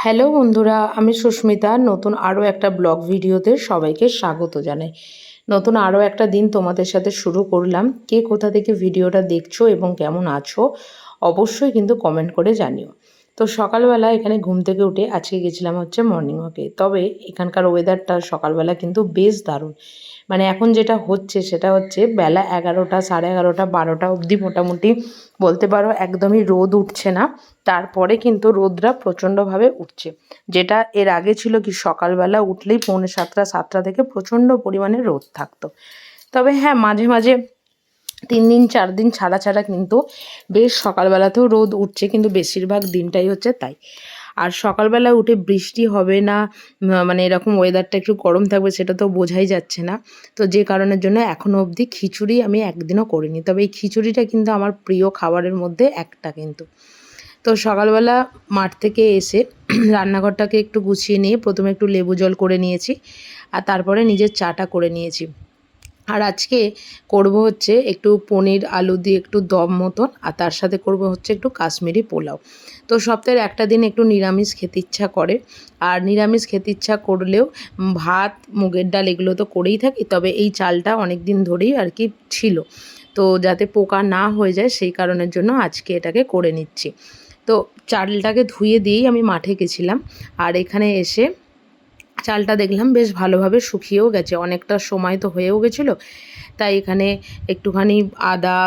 Hello বন্ধুরা, আমি সুস্মিতা। নতুন আরও একটা ব্লগ ভিডিওতে সবাইকে স্বাগত জানাই। নতুন আরও একটা দিন তোমাদের সাথে শুরু করলাম। কে কোথা থেকে ভিডিওটা দেখছো এবং কেমন আছো অবশ্যই কিন্তু কমেন্ট করে জানিও। তো সকালবেলা এখানে ঘুম থেকে উঠে আজকে গেছিলাম হচ্ছে মর্নিং ওয়াকে। তবে এখানকার ওয়েদারটা সকালবেলা কিন্তু বেশ দারুণ। মানে এখন যেটা হচ্ছে সেটা হচ্ছে বেলা 11টা, সাড়ে 11টা, 12টা অবধি মোটামুটি বলতে পারো একদমই রোদ উঠছে না। তারপরে কিন্তু রোদটা প্রচণ্ডভাবে উঠছে। যেটা এর আগে ছিল কি সকালবেলা উঠলেই পৌনে 7টা, 7টা থেকে প্রচণ্ড পরিমাণে রোদ থাকতো। তবে হ্যাঁ, মাঝে মাঝে 3 দিন 4 দিন ছাড়া ছাড়া কিন্তু বেশ সকালবেলাতেও রোদ উঠছে, কিন্তু বেশিরভাগ দিনটাই হচ্ছে তাই। আর সকালবেলা উঠে বৃষ্টি হবে না, মানে এরকম ওয়েদারটা একটু গরম থাকবে সেটা তো বোঝাই যাচ্ছে না। তো যে কারণের জন্য এখনও অবধি খিচুড়ি আমি একদিনও করিনি। তবে এই খিচুড়িটা কিন্তু আমার প্রিয় খাবারের মধ্যে একটা কিন্তু। তো সকালবেলা মাঠ থেকে এসে রান্নাঘরটাকে একটু গুছিয়ে নিয়ে প্রথমে একটু লেবু জল করে নিয়েছি, আর তারপরে নিজের চাটা করে নিয়েছি। আর আজকে করব হচ্ছে একটু পনির আলু দিয়ে একটু দম মতন, আর তার সাথে করব হচ্ছে একটু কাশ্মীরি পোলাও। তো সপ্তাহের একটা দিন একটু নিরামিষ খেতে ইচ্ছা করে, আর নিরামিষ খেতে ইচ্ছা করলেও ভাত, মুগের ডাল এগুলো তো করেই থাকি। তবে এই চালটা অনেক দিন ধরেই আর কি ছিল, তো যাতে পোকা না হয়ে যায় সেই কারণের জন্য আজকে এটাকে করে নিচ্ছি। তো চালটাকে ধুয়ে দিয়েই আমি মাঠে গেছিলাম, আর এখানে এসে চালটা দেখলাম বেশ ভালোভাবে শুকিয়েও গেছে, অনেকটা সময় তো হয়েও গেছিলো। তাই এখানে একটুখানি আদা,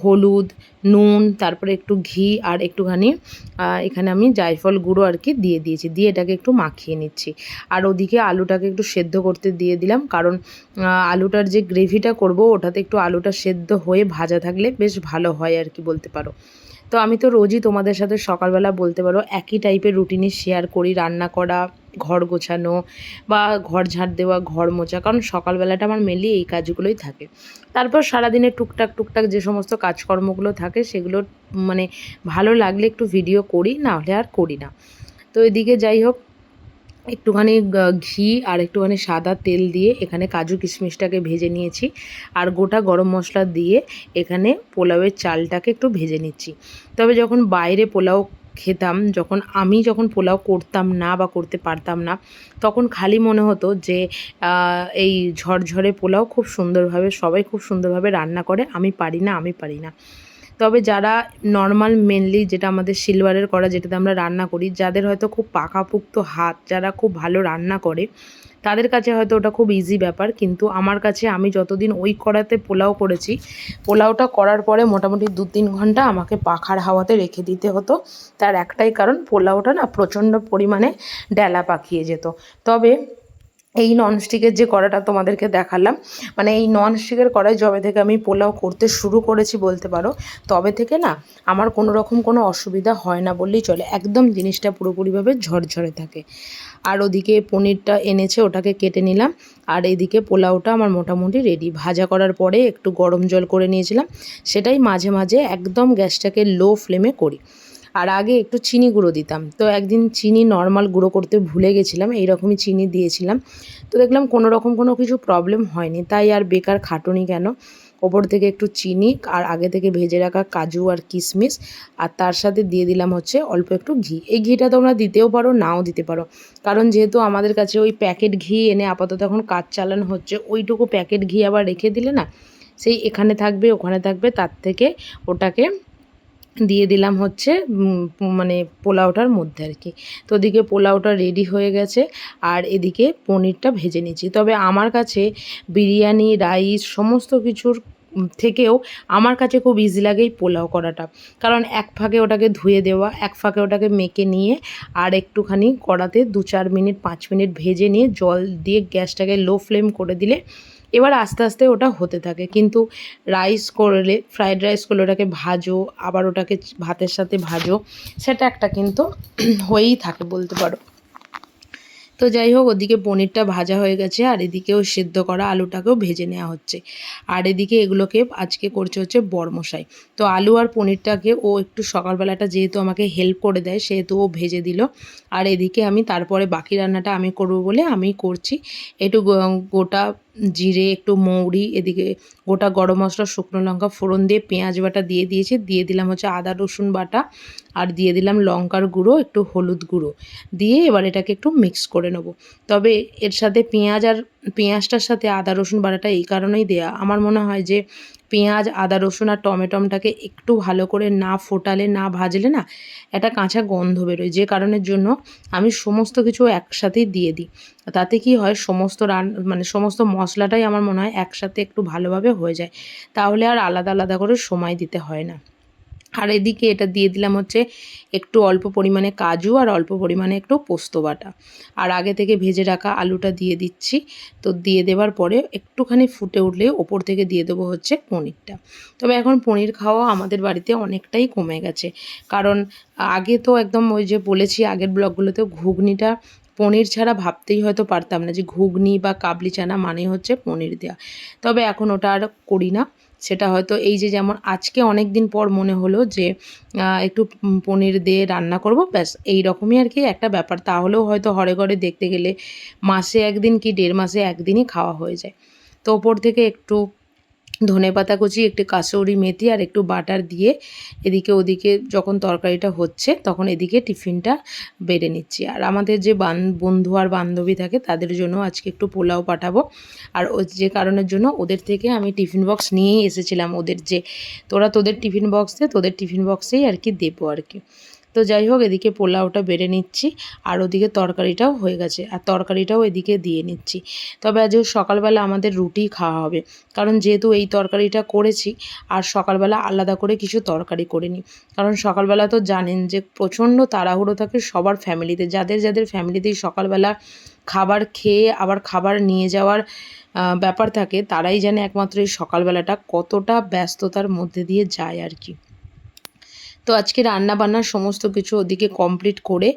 হলুদ, নুন, তারপরে একটু ঘি আর একটুখানি এখানে আমি জায়ফল গুঁড়ো আর কি দিয়ে দিয়েছি, দিয়ে এটাকে একটু মাখিয়ে নিচ্ছি। আর ওদিকে আলুটাকে একটু সেদ্ধ করতে দিয়ে দিলাম, কারণ আলুটার যে গ্রেভিটা করব ওটাতে একটু আলুটা সেদ্ধ হয়ে ভাজা থাকলে বেশ ভালো হয় আর কি বলতে পারো। তো আমি তো রোজই তোমাদের সাথে সকালবেলা বলতে পারো একই টাইপের রুটিনই শেয়ার করি, রান্না করা, ঘর গোছানো বা ঘর ঝাড় দেওয়া, ঘর মোছা, কারণ সকালবেলাটা আমার মেনলি এই কাজগুলোই থাকে। তারপর সারাদিনে টুকটাক টুকটাক যে সমস্ত কাজকর্মগুলো থাকে সেগুলো মানে ভালো লাগলে একটু ভিডিও করি, না হলে আর করি না। তো এদিকে যাই হোক, একটুখানি ঘি আর একটুখানি সাদা তেল দিয়ে এখানে কাজু কিশমিশটাকে ভেজে নিয়েছি, আর গোটা গরম মশলা দিয়ে এখানে পোলাওয়ের চালটাকে একটু ভেজে নিচ্ছি। তবে যখন বাইরে পোলাও খেতাম, যখন পোলাও করতাম না বা করতে পারতাম না, তখন খালি মনে হতো যে এই ঝরঝরে পোলাও খুব সুন্দরভাবে সবাই খুব সুন্দরভাবে রান্না করে, আমি পারি না, আমি পারি না। তবে যারা নর্মাল মেনলি যেটা আমাদের সিলভারের কড়া, যেটাতে আমরা রান্না করি, যাদের হয়তো খুব পাকাপোক্ত হাত, যারা খুব ভালো রান্না করে, তাদের কাছে হয়তো ওটা খুব ইজি ব্যাপার। কিন্তু আমার কাছে, আমি যতদিন ওই কড়াতে পোলাও করেছি, পোলাওটা করার পরে মোটামুটি 2-3 ঘন্টা আমাকে পাখার হাওয়াতে রেখে দিতে হতো। তার একটাই কারণ, পোলাওটা না প্রচণ্ড পরিমাণে ডেলা পাকিয়ে যেত। তবে এই ননস্টিকের যে কড়াটা তোমাদেরকে দেখালাম, মানে এই ননস্টিকের কড়াই যবে থেকে আমি পোলাও করতে শুরু করেছি বলতে পারো, তবে থেকে না আমার কোনো রকম কোনো অসুবিধা হয় না বললেই চলে। একদম জিনিসটা পুরোপুরিভাবে ঝরঝরে থাকে। আর ওদিকে পনিরটা এনেছে, ওটাকে কেটে নিলাম। আর এদিকে পোলাওটা আমার মোটামুটি রেডি। ভাজা করার পরে একটু গরম জল করে নিয়েছিলাম, সেটাই মাঝে মাঝে একদম গ্যাসটাকে লো ফ্লেমে করি। আর আগে একটু চিনি গুঁড়ো দিতাম, তো একদিন চিনি নর্মাল গুঁড়ো করতে ভুলে গেছিলাম, এইরকমই চিনি দিয়েছিলাম। তো দেখলাম কোনো রকম কোনো কিছু প্রবলেম হয়নি, তাই আর বেকার খাটুনি কেন। ওপর থেকে একটু চিনি আর আগে থেকে ভেজে রাখা কাজু আর কিশমিশ, আর তার সাথে দিয়ে দিলাম হচ্ছে অল্প একটু ঘি। এই ঘিটা তোমরা দিতেও পারো, নাও দিতে পারো, কারণ যেহেতু আমাদের কাছে ওই প্যাকেট ঘি এনে আপাতত এখন কাজ চালানো হচ্ছে, ওইটুকু প্যাকেট ঘি আবার রেখে দিলে না সেই এখানে থাকবে ওখানে থাকবে, তার থেকে ওটাকে দিয়ে দিলাম হচ্ছে মানে পোলাওটার মধ্যে আর কি। তো ওদিকে পোলাওটা রেডি হয়ে গেছে, আর এদিকে পনিরটা ভেজে নিচ্ছি। তবে আমার কাছে বিরিয়ানি, রাইস সমস্ত কিছুর থেকেও আমার কাছে খুব ইজি লাগে এই পোলাও করাটা, কারণ এক ফাঁকে ওটাকে ধুয়ে দেওয়া, এক ফাঁকে ওটাকে মেখে নিয়ে আর একটুখানি কড়াতে 2-4 মিনিট 5 মিনিট ভেজে নিয়ে জল দিয়ে গ্যাসটাকে লো ফ্লেম করে দিলে এবার আস্তে আস্তে ওটা হতে থাকে। কিন্তু রাইস করলে, ফ্রায়েড রাইস করলে ওটাকে ভাজো, আবার ওটাকে ভাতের সাথে ভাজো, সেটা একটা কিন্তু হয়েই থাকে বলতে পারো। তো যাই হোক, ওদিকে পনিরটা ভাজা হয়ে গেছে, আর এদিকেও সেদ্ধ করা আলুটাকেও ভেজে নেওয়া হচ্ছে। আর এদিকে এগুলোকে আজকে করছে হচ্ছে বরমশাই। তো আলু আর পনিরটাকে ও একটু সকালবেলাটা যেহেতু আমাকে হেল্প করে দেয়, সেহেতু ও ভেজে দিল। আর এদিকে আমি তারপরে বাকি রান্নাটা আমি করব বলে আমি করছি। একটু গোটা জিরে, একটু মৌরি, এদিকে গোটা গরম মশলা, শুকনো লঙ্কা ফোড়ন দিয়ে পেঁয়াজ বাটা দিয়ে দিয়েছি, দিয়ে দিলাম হচ্ছে আদা রসুন বাটা, আর দিয়ে দিলাম লঙ্কার গুঁড়ো, একটু হলুদ গুঁড়ো দিয়ে এবার এটাকে একটু মিক্স করে নেব। তবে এর সাথে পেঁয়াজটার সাথে আদা রসুন বাটাটা এই কারণেই দেয়া, আমার মনে হয় যে পেঁয়াজ, আদা রসুন আর টমেটোটাকে একটু ভালো করে না ফোটালে, না ভাজলে না একটা কাঁচা গন্ধ বেরোয়, যে কারণের জন্য আমি সমস্ত কিছু একসাথেই দিয়ে দিই। তাতে কি হয়, সমস্ত মশলাটাই আমার মনে হয় একসাথে একটু ভালোভাবে হয়ে যায়, তাহলে আর আলাদা আলাদা করে সময় দিতে হয় না। আর এদিকে এটা দিয়ে দিলাম হচ্ছে একটু অল্প পরিমাণে কাজু আর অল্প পরিমাণে একটু পোস্ত বাটা, আর আগে থেকে ভেজে রাখা আলুটা দিয়ে দিচ্ছি। তো দিয়ে দেওয়ার পরে একটুখানি ফুটে উঠলে ওপর থেকে দিয়ে দেবো হচ্ছে পনিরটা। তবে এখন পনির খাওয়া আমাদের বাড়িতে অনেকটাই কমে গেছে, কারণ আগে তো একদম ওই যে বলেছি আগের ব্লগগুলোতেও, ঘুগনিটা পনির ছাড়া ভাবতেই হয়তো পারতাম না যে ঘুগনি বা কাবলি চানা মানে হচ্ছে পনির দেওয়া। তবে এখন ওটা আর করি না। সেটা হয়তো এই যে যেমন আজকে অনেক দিন পর মনে হলো যে একটু পনির দিয়ে রান্না করব, ব্যাস এই রকমই আর কি একটা ব্যাপার। তাহলেও হয়তো ঘরে ঘরে দেখতে গেলে মাসে একদিন কি 1.5 মাসে একদিনই খাওয়া হয়ে যায়। তো ওপর থেকে একটু ধনেপাতা কুচি, একটু কাসুরি মেথি আর একটু বাটার দিয়ে এদিকে ওদিকে যখন তরকারিটা হচ্ছে তখন এদিকে টিফিনটা বেড়ে নিচ্ছি। আর আমাদের যে বন্ধু আর বান্ধবী থাকে তাদের জন্য আজকে একটু পোলাও পাঠাবো, আর যে কারণের জন্য ওদের থেকে আমি টিফিন বক্স নিয়েই এসেছিলাম, ওদের যে তোদের টিফিন বক্স দে, তোদের টিফিন বক্সেই আর কি দেবো আর কি। তো যাই হোক, এদিকে পোলাওটা বেড়ে নিচ্ছি আর ওদিকে তরকারিটাও হয়ে গেছে, আর তরকারিটাও এদিকে দিয়ে নিচ্ছি। তবে আজ সকালবেলা আমাদের রুটি খাওয়া হবে, কারণ যেহেতু এই তরকারিটা করেছি আর সকালবেলা আলাদা করে কিছু তরকারি করিনি। কারণ সকালবেলা তো জানেন যে প্রচণ্ড তাড়াহুড়ো থাকে সবার ফ্যামিলিতে, যাদের যাদের ফ্যামিলিতেই সকালবেলা খাবার খেয়ে আবার খাবার নিয়ে যাওয়ার ব্যাপার থাকে, তারাই জানে একমাত্র এই সকালবেলাটা কতটা ব্যস্ততার মধ্যে দিয়ে যায় আর কি। তো আজকে রান্না বান্নার সমস্ত কিছু ওদিকে কমপ্লিট করে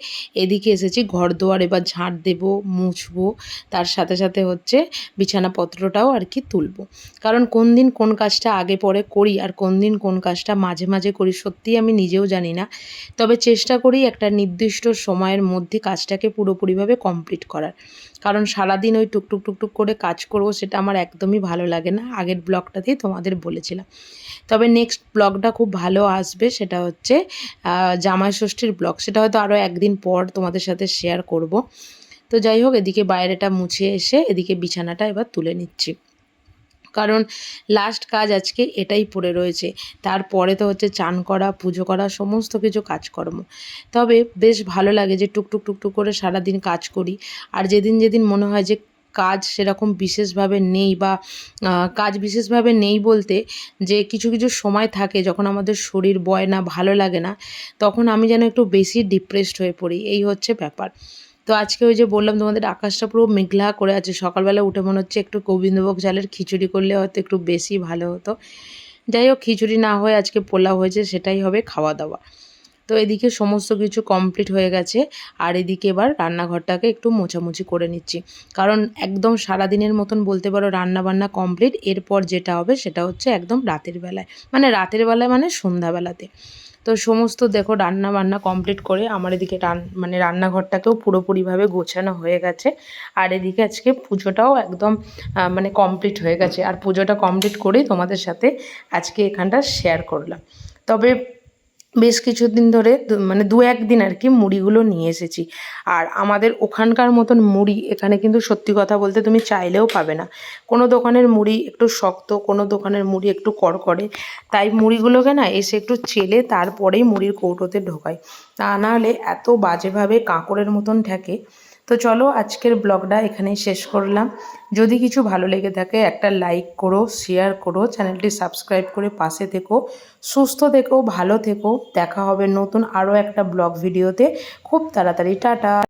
এদিকে এসেছি ঘর দুয়ার এবার ঝাঁট দেবো, মুছবো, তার সাথে সাথে হচ্ছে বিছানাপত্রটাও আর কি তুলবো। কারণ কোন দিন কোন কাজটা আগে পরে করি আর কোন দিন কোন কাজটা মাঝে মাঝে করি সত্যিই আমি নিজেও জানি না। তবে চেষ্টা করি একটা নির্দিষ্ট সময়ের মধ্যে কাজটাকে পুরোপুরিভাবে কমপ্লিট করার, কারণ সারাদিন ওই টুকটুক টুকটুক করে কাজ করবো সেটা আমার একদমই ভালো লাগে না, আগের ব্লগটাতেই তোমাদের বলেছিলাম। তবে নেক্সট ব্লগটা খুব ভালো আসবে, সেটা হচ্ছে জামাই ষষ্ঠীর ব্লগ, সেটা হয়তো আরও একদিন পর তোমাদের সাথে শেয়ার করব। তো যাই হোক, এদিকে বাইরেটা মুছে এসে এদিকে বিছানাটা এবার তুলে নিচ্ছি, কারণ লাস্ট কাজ আজকে এটাই পড়ে রয়েছে। তারপরে তো হচ্ছে চান করা, পুজো করা, সমস্ত কিছু কাজকর্ম। তবে বেশ ভালো লাগে যে টুকটুক টুকটুক করে সারাদিন কাজ করি, আর যেদিন যেদিন মনে হয় যে কাজ সেরকম বিশেষভাবে নেই, বা কাজ বিশেষভাবে নেই বলতে যে কিছু কিছু সময় থাকে যখন আমাদের শরীর বয় না, ভালো লাগে না, তখন আমি যেন একটু বেশি ডিপ্রেসড হয়ে পড়ি, এই হচ্ছে ব্যাপার। তো আজকে ওই যে বললাম তোমাদের আকাশটা পুরো মেঘলা করে আছে, সকালবেলা উঠে মনে হচ্ছে একটু গোবিন্দভোগ চালের খিচুড়ি করলে হয়তো একটু বেশি ভালো হতো। যাই হোক, খিচুড়ি না হয়ে আজকে পোলাও হয়েছে, সেটাই হবে খাওয়া দাওয়া। তো এদিকে সমস্ত কিছু কমপ্লিট হয়ে গেছে, আর এদিকে এবার রান্নাঘরটাকে একটু মোছামুছি করে নিচ্ছি, কারণ একদম সারাদিনের মতন বলতে পারো রান্না বান্না কমপ্লিট। এরপর যেটা হবে সেটা হচ্ছে একদম রাতের বেলায় মানে সন্ধ্যাবেলাতে। তো সমস্ত দেখো রান্না বান্না কমপ্লিট করে আমার এদিকে রান্নাঘরটাকেও পুরোপুরিভাবে গোছানো হয়ে গেছে, আর এদিকে আজকে পুজোটাও একদম কমপ্লিট হয়ে গেছে, আর পুজোটা কমপ্লিট করেই তোমাদের সাথে আজকে এখানটা শেয়ার করলাম। তবে বেশ কিছুদিন ধরে 2-1 দিন আর কি মুড়িগুলো নিয়ে এসেছি, আর আমাদের ওখানকার মতন মুড়ি এখানে কিন্তু সত্যি কথা বলতে তুমি চাইলেও পাবে না। কোনো দোকানের মুড়ি একটু শক্ত, কোনো দোকানের মুড়ি একটু কড়কড়ে, তাই মুড়িগুলোকে না এসে একটু চেলে তারপরেই মুড়ির কৌটোতে ঢোকায়, তা নাহলে এত বাজেভাবে কাঁকড়ের মতন ঠেকে। তো চলো আজকের ব্লগটা এখানেই শেষ করলাম। যদি কিছু ভালো লেগে থাকে একটা লাইক করো, শেয়ার করো, চ্যানেলটি সাবস্ক্রাইব করে পাশে থেকো। সুস্থ থেকো, ভালো থেকো, দেখা হবে নতুন আরও একটা ব্লগ ভিডিওতে খুব তাড়াতাড়ি। টাটা।